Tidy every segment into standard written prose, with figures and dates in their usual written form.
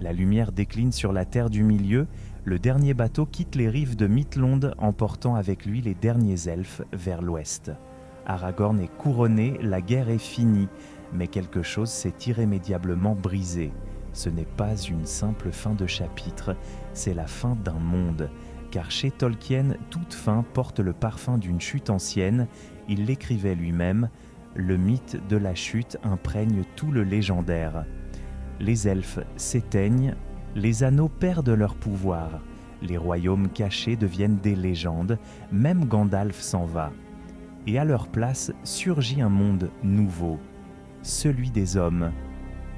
La lumière décline sur la terre du milieu, le dernier bateau quitte les rives de Midlond, emportant avec lui les derniers elfes vers l'ouest. Aragorn est couronné, la guerre est finie, mais quelque chose s'est irrémédiablement brisé. Ce n'est pas une simple fin de chapitre, c'est la fin d'un monde. Car chez Tolkien, toute fin porte le parfum d'une chute ancienne. Il l'écrivait lui-même, le mythe de la chute imprègne tout le légendaire. Les elfes s'éteignent, les anneaux perdent leur pouvoir, les royaumes cachés deviennent des légendes, même Gandalf s'en va. Et à leur place surgit un monde nouveau, celui des hommes.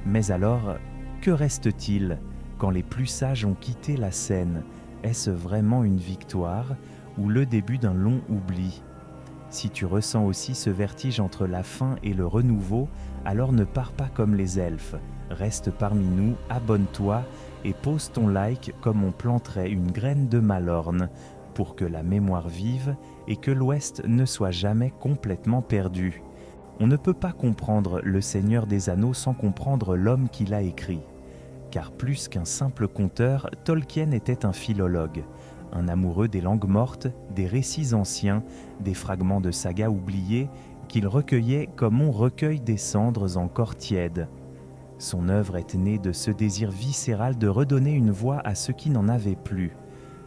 Mais alors, que reste-t-il quand les plus sages ont quitté la scène? Est-ce vraiment une victoire ou le début d'un long oubli? Si tu ressens aussi ce vertige entre la fin et le renouveau, alors ne pars pas comme les elfes. Reste parmi nous, abonne-toi et pose ton like comme on planterait une graine de Malorn pour que la mémoire vive et que l'Ouest ne soit jamais complètement perdu. On ne peut pas comprendre le Seigneur des Anneaux sans comprendre l'homme qui l'a écrit. Car plus qu'un simple conteur, Tolkien était un philologue, un amoureux des langues mortes, des récits anciens, des fragments de sagas oubliés qu'il recueillait comme on recueille des cendres encore tièdes. Son œuvre est née de ce désir viscéral de redonner une voix à ceux qui n'en avaient plus,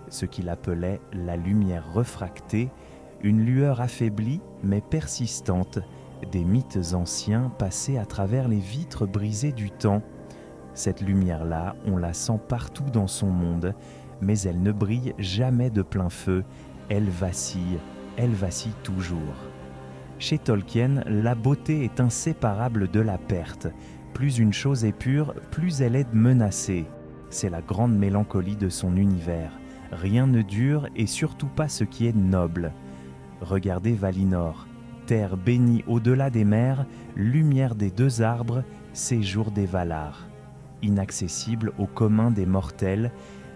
ce qu'il appelait la lumière refractée, une lueur affaiblie mais persistante, des mythes anciens passés à travers les vitres brisées du temps. Cette lumière-là, on la sent partout dans son monde, mais elle ne brille jamais de plein feu, elle vacille toujours. Chez Tolkien, la beauté est inséparable de la perte. Plus une chose est pure, plus elle est menacée. C'est la grande mélancolie de son univers. Rien ne dure et surtout pas ce qui est noble. Regardez Valinor, terre bénie au-delà des mers, lumière des deux arbres, séjour des Valar. Inaccessible au commun des mortels,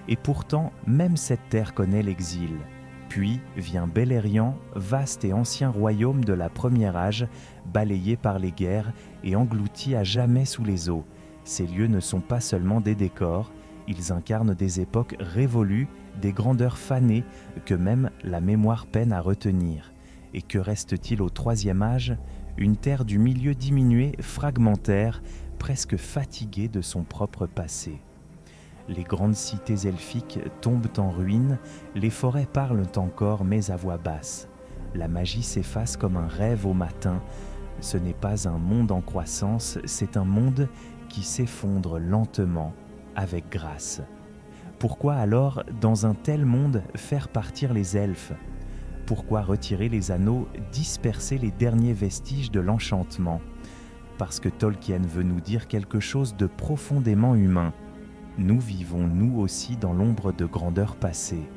et pourtant même cette terre connaît l'exil. Puis vient Beleriand, vaste et ancien royaume de la Première Âge, balayé par les guerres et englouti à jamais sous les eaux. Ces lieux ne sont pas seulement des décors, ils incarnent des époques révolues, des grandeurs fanées que même la mémoire peine à retenir. Et que reste-t-il au Troisième Âge? Une terre du milieu diminuée, fragmentaire, presque fatiguée de son propre passé. Les grandes cités elfiques tombent en ruine, les forêts parlent encore mais à voix basse. La magie s'efface comme un rêve au matin. Ce n'est pas un monde en croissance, c'est un monde qui s'effondre lentement, avec grâce. Pourquoi alors, dans un tel monde, faire partir les elfes? Pourquoi retirer les anneaux, disperser les derniers vestiges de l'enchantement? Parce que Tolkien veut nous dire quelque chose de profondément humain. Nous vivons nous aussi dans l'ombre de grandeurs passées.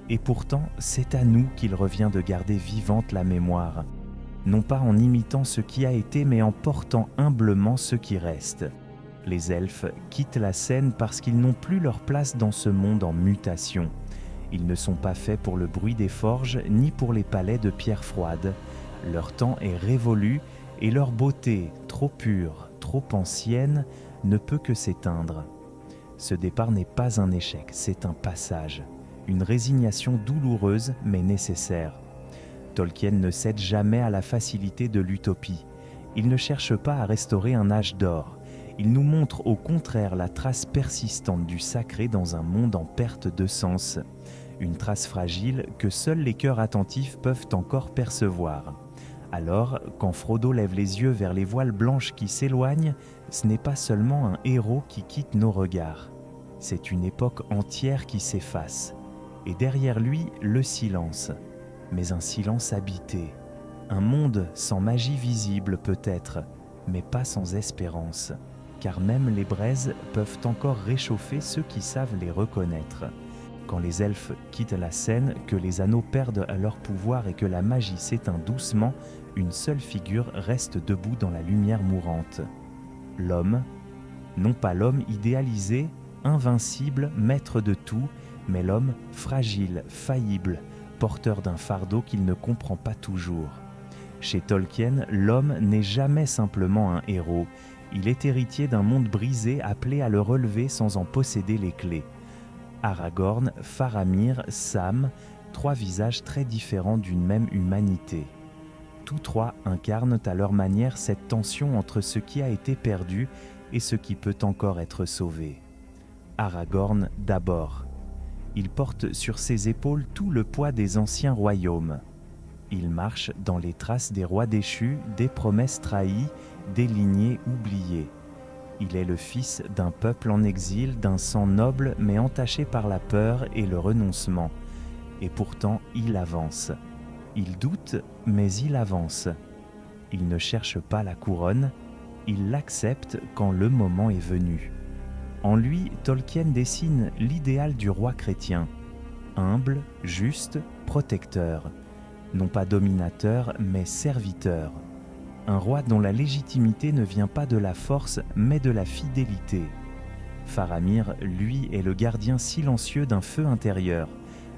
Et pourtant, c'est à nous qu'il revient de garder vivante la mémoire, non pas en imitant ce qui a été, mais en portant humblement ce qui reste. Les elfes quittent la scène parce qu'ils n'ont plus leur place dans ce monde en mutation. Ils ne sont pas faits pour le bruit des forges, ni pour les palais de pierre froide. Leur temps est révolu, et leur beauté, trop pure, trop ancienne, ne peut que s'éteindre. Ce départ n'est pas un échec, c'est un passage, une résignation douloureuse mais nécessaire. Tolkien ne cède jamais à la facilité de l'utopie. Il ne cherche pas à restaurer un âge d'or. Il nous montre au contraire la trace persistante du sacré dans un monde en perte de sens. Une trace fragile que seuls les cœurs attentifs peuvent encore percevoir. Alors, quand Frodo lève les yeux vers les voiles blanches qui s'éloignent, ce n'est pas seulement un héros qui quitte nos regards. C'est une époque entière qui s'efface. Et derrière lui, le silence. Mais un silence habité. Un monde sans magie visible peut-être, mais pas sans espérance. Car même les braises peuvent encore réchauffer ceux qui savent les reconnaître. Quand les elfes quittent la scène, que les anneaux perdent leur pouvoir et que la magie s'éteint doucement, une seule figure reste debout dans la lumière mourante. L'homme, non pas l'homme idéalisé, invincible, maître de tout, mais l'homme fragile, faillible, porteur d'un fardeau qu'il ne comprend pas toujours. Chez Tolkien, l'homme n'est jamais simplement un héros, Il est héritier d'un monde brisé appelé à le relever sans en posséder les clés. Aragorn, Faramir, Sam, trois visages très différents d'une même humanité. Tous trois incarnent à leur manière cette tension entre ce qui a été perdu et ce qui peut encore être sauvé. Aragorn d'abord. Il porte sur ses épaules tout le poids des anciens royaumes. Il marche dans les traces des rois déchus, des promesses trahies, des lignées oubliées. Il est le fils d'un peuple en exil, d'un sang noble mais entaché par la peur et le renoncement. Et pourtant, il avance. Il doute, mais il avance. Il ne cherche pas la couronne, il l'accepte quand le moment est venu. En lui, Tolkien dessine l'idéal du roi chrétien. Humble, juste, protecteur. Non pas dominateur, mais serviteur. Un roi dont la légitimité ne vient pas de la force, mais de la fidélité. Faramir, lui, est le gardien silencieux d'un feu intérieur.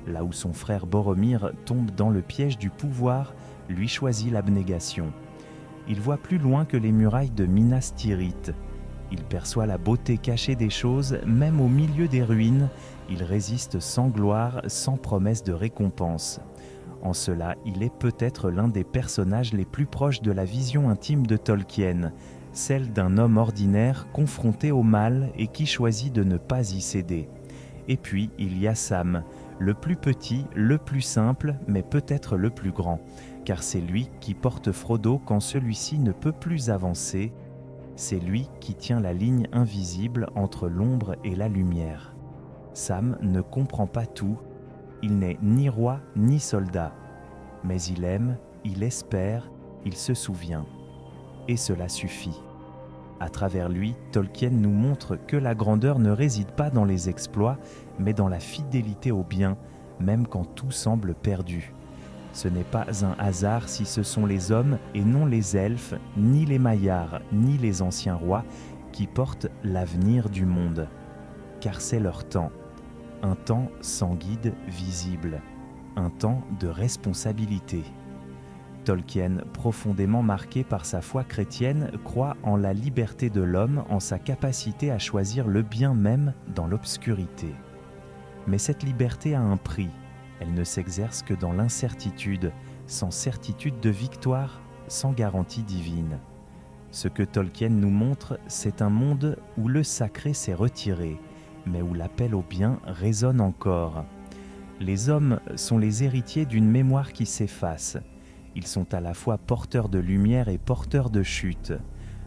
Là où son frère Boromir tombe dans le piège du pouvoir, lui choisit l'abnégation. Il voit plus loin que les murailles de Minas Tirith. Il perçoit la beauté cachée des choses, même au milieu des ruines. Il résiste sans gloire, sans promesse de récompense. En cela, il est peut-être l'un des personnages les plus proches de la vision intime de Tolkien, celle d'un homme ordinaire confronté au mal et qui choisit de ne pas y céder. Et puis, il y a Sam, le plus petit, le plus simple, mais peut-être le plus grand, car c'est lui qui porte Frodo quand celui-ci ne peut plus avancer. C'est lui qui tient la ligne invisible entre l'ombre et la lumière. Sam ne comprend pas tout. Il n'est ni roi ni soldat, mais il aime, il espère, il se souvient. Et cela suffit. À travers lui, Tolkien nous montre que la grandeur ne réside pas dans les exploits, mais dans la fidélité au bien, même quand tout semble perdu. Ce n'est pas un hasard si ce sont les hommes et non les elfes, ni les maillards, ni les anciens rois qui portent l'avenir du monde. Car c'est leur temps. Un temps sans guide visible, un temps de responsabilité. Tolkien, profondément marqué par sa foi chrétienne, croit en la liberté de l'homme, en sa capacité à choisir le bien même dans l'obscurité. Mais cette liberté a un prix, elle ne s'exerce que dans l'incertitude, sans certitude de victoire, sans garantie divine. Ce que Tolkien nous montre, c'est un monde où le sacré s'est retiré, mais où l'appel au bien résonne encore. Les hommes sont les héritiers d'une mémoire qui s'efface. Ils sont à la fois porteurs de lumière et porteurs de chute.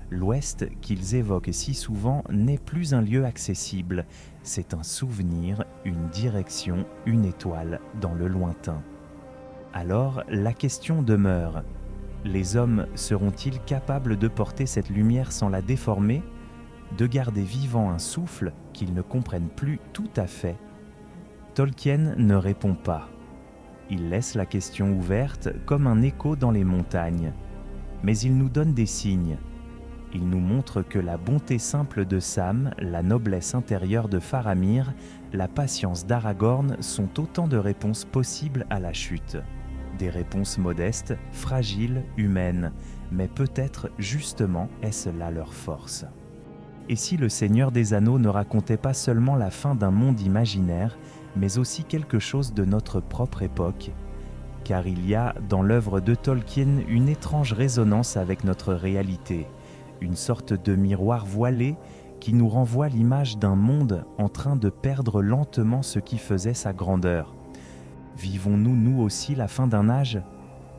L'Ouest qu'ils évoquent si souvent n'est plus un lieu accessible. C'est un souvenir, une direction, une étoile dans le lointain. Alors, la question demeure. Les hommes seront-ils capables de porter cette lumière sans la déformer ? De garder vivant un souffle qu'ils ne comprennent plus tout à fait? Tolkien ne répond pas. Il laisse la question ouverte comme un écho dans les montagnes. Mais il nous donne des signes. Il nous montre que la bonté simple de Sam, la noblesse intérieure de Faramir, la patience d'Aragorn sont autant de réponses possibles à la chute. Des réponses modestes, fragiles, humaines, mais peut-être justement est-ce là leur force. Et si le Seigneur des Anneaux ne racontait pas seulement la fin d'un monde imaginaire, mais aussi quelque chose de notre propre époque? Car il y a dans l'œuvre de Tolkien une étrange résonance avec notre réalité, une sorte de miroir voilé qui nous renvoie l'image d'un monde en train de perdre lentement ce qui faisait sa grandeur. Vivons-nous, nous aussi, la fin d'un âge?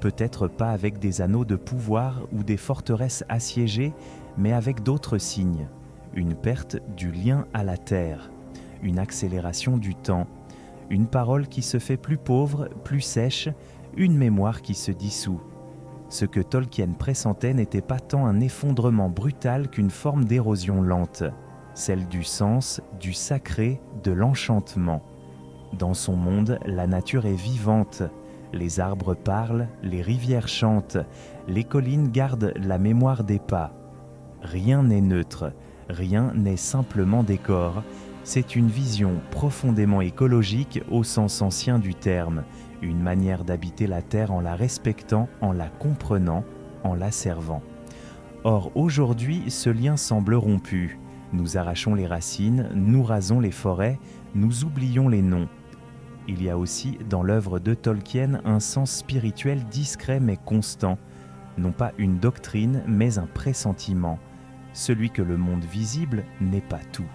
Peut-être pas avec des anneaux de pouvoir ou des forteresses assiégées, mais avec d'autres signes. Une perte du lien à la terre, une accélération du temps, une parole qui se fait plus pauvre, plus sèche, une mémoire qui se dissout. Ce que Tolkien pressentait n'était pas tant un effondrement brutal qu'une forme d'érosion lente, celle du sens, du sacré, de l'enchantement. Dans son monde, la nature est vivante. Les arbres parlent, les rivières chantent, les collines gardent la mémoire des pas. Rien n'est neutre, rien n'est simplement décor. C'est une vision profondément écologique au sens ancien du terme, une manière d'habiter la terre en la respectant, en la comprenant, en la servant. Or aujourd'hui, ce lien semble rompu. Nous arrachons les racines, nous rasons les forêts, nous oublions les noms. Il y a aussi dans l'œuvre de Tolkien un sens spirituel discret mais constant, non pas une doctrine mais un pressentiment, celui que le monde visible n'est pas tout,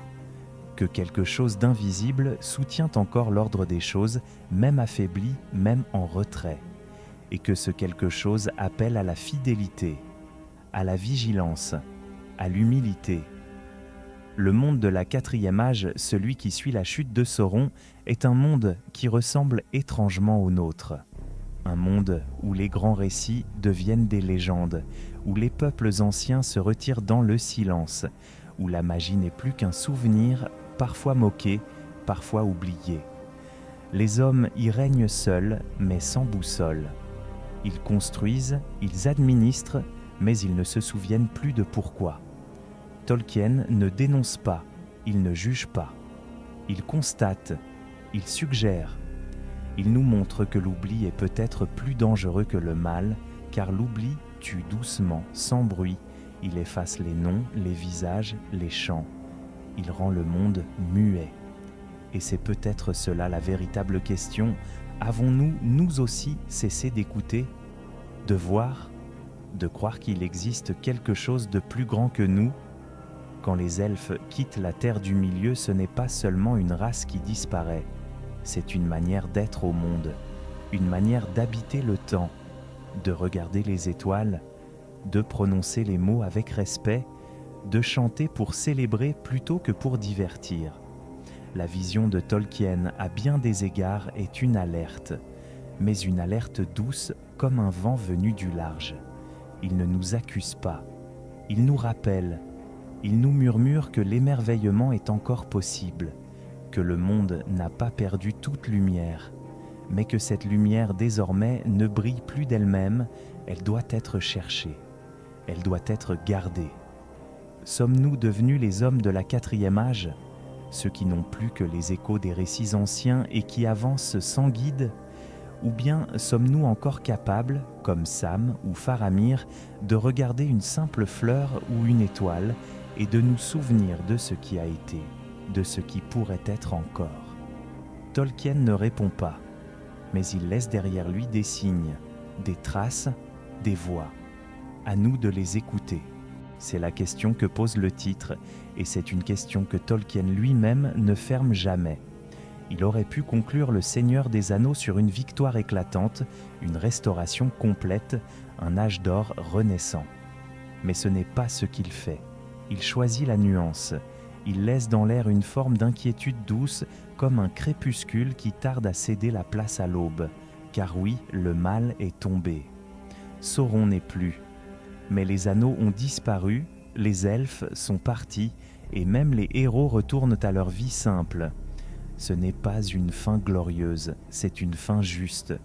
que quelque chose d'invisible soutient encore l'ordre des choses, même affaibli, même en retrait, et que ce quelque chose appelle à la fidélité, à la vigilance, à l'humilité. Le monde de la quatrième âge, celui qui suit la chute de Sauron, est un monde qui ressemble étrangement au nôtre. Un monde où les grands récits deviennent des légendes, où les peuples anciens se retirent dans le silence, où la magie n'est plus qu'un souvenir, parfois moqué, parfois oublié. Les hommes y règnent seuls, mais sans boussole. Ils construisent, ils administrent, mais ils ne se souviennent plus de pourquoi. Tolkien ne dénonce pas, il ne juge pas. Il constate, il suggère. Il nous montre que l'oubli est peut-être plus dangereux que le mal, car l'oubli tue doucement, sans bruit. Il efface les noms, les visages, les chants. Il rend le monde muet. Et c'est peut-être cela la véritable question. Avons-nous, nous aussi, cessé d'écouter, de voir, de croire qu'il existe quelque chose de plus grand que nous? Quand les elfes quittent la terre du milieu, ce n'est pas seulement une race qui disparaît, c'est une manière d'être au monde, une manière d'habiter le temps, de regarder les étoiles, de prononcer les mots avec respect, de chanter pour célébrer plutôt que pour divertir. La vision de Tolkien, à bien des égards, est une alerte, mais une alerte douce comme un vent venu du large. Il ne nous accuse pas, il nous rappelle. Il nous murmure que l'émerveillement est encore possible, que le monde n'a pas perdu toute lumière, mais que cette lumière désormais ne brille plus d'elle-même, elle doit être cherchée, elle doit être gardée. Sommes-nous devenus les hommes de la quatrième âge, ceux qui n'ont plus que les échos des récits anciens et qui avancent sans guide? Ou bien sommes-nous encore capables, comme Sam ou Faramir, de regarder une simple fleur ou une étoile et de nous souvenir de ce qui a été, de ce qui pourrait être encore? Tolkien ne répond pas, mais il laisse derrière lui des signes, des traces, des voix. À nous de les écouter. C'est la question que pose le titre, et c'est une question que Tolkien lui-même ne ferme jamais. Il aurait pu conclure Le Seigneur des Anneaux sur une victoire éclatante, une restauration complète, un âge d'or renaissant. Mais ce n'est pas ce qu'il fait. Il choisit la nuance. Il laisse dans l'air une forme d'inquiétude douce, comme un crépuscule qui tarde à céder la place à l'aube. Car oui, le mal est tombé. Sauron n'est plus. Mais les anneaux ont disparu, les elfes sont partis, et même les héros retournent à leur vie simple. Ce n'est pas une fin glorieuse, c'est une fin juste,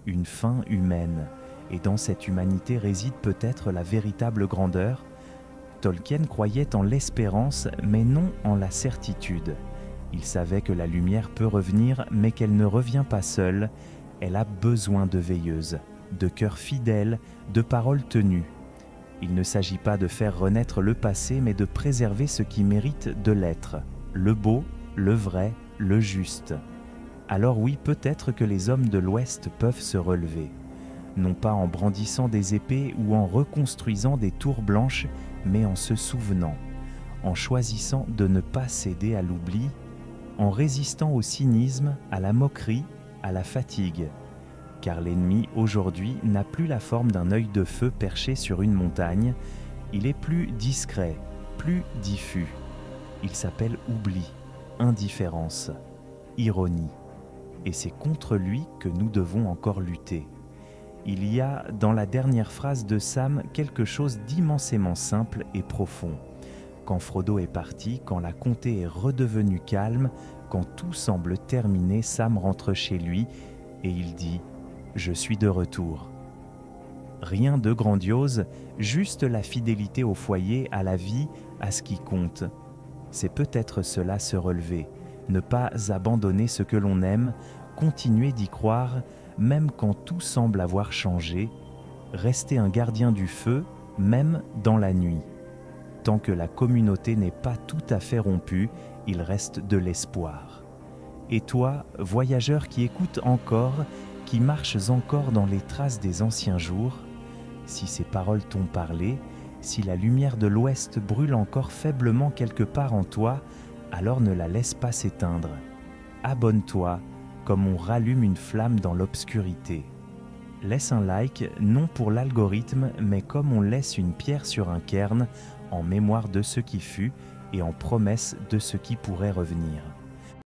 une fin humaine. Et dans cette humanité réside peut-être la véritable grandeur. Tolkien croyait en l'espérance, mais non en la certitude. Il savait que la lumière peut revenir, mais qu'elle ne revient pas seule. Elle a besoin de veilleuses, de cœurs fidèles, de paroles tenues. Il ne s'agit pas de faire renaître le passé, mais de préserver ce qui mérite de l'être, le beau, le vrai, le juste. Alors oui, peut-être que les hommes de l'Ouest peuvent se relever, non pas en brandissant des épées ou en reconstruisant des tours blanches, mais en se souvenant, en choisissant de ne pas céder à l'oubli, en résistant au cynisme, à la moquerie, à la fatigue. Car l'ennemi aujourd'hui n'a plus la forme d'un œil de feu perché sur une montagne, il est plus discret, plus diffus. Il s'appelle oubli, indifférence, ironie. Et c'est contre lui que nous devons encore lutter. Il y a dans la dernière phrase de Sam quelque chose d'immensément simple et profond. Quand Frodo est parti, quand la comté est redevenue calme, quand tout semble terminé, Sam rentre chez lui et il dit « Je suis de retour ». Rien de grandiose, juste la fidélité au foyer, à la vie, à ce qui compte. C'est peut-être cela se relever, ne pas abandonner ce que l'on aime, continuer d'y croire, même quand tout semble avoir changé, rester un gardien du feu, même dans la nuit. Tant que la communauté n'est pas tout à fait rompue, il reste de l'espoir. Et toi, voyageur qui écoutes encore, qui marches encore dans les traces des anciens jours, si ces paroles t'ont parlé, si la lumière de l'Ouest brûle encore faiblement quelque part en toi, alors ne la laisse pas s'éteindre. Abonne-toi, comme on rallume une flamme dans l'obscurité. Laisse un like, non pour l'algorithme, mais comme on laisse une pierre sur un cairn, en mémoire de ce qui fut et en promesse de ce qui pourrait revenir.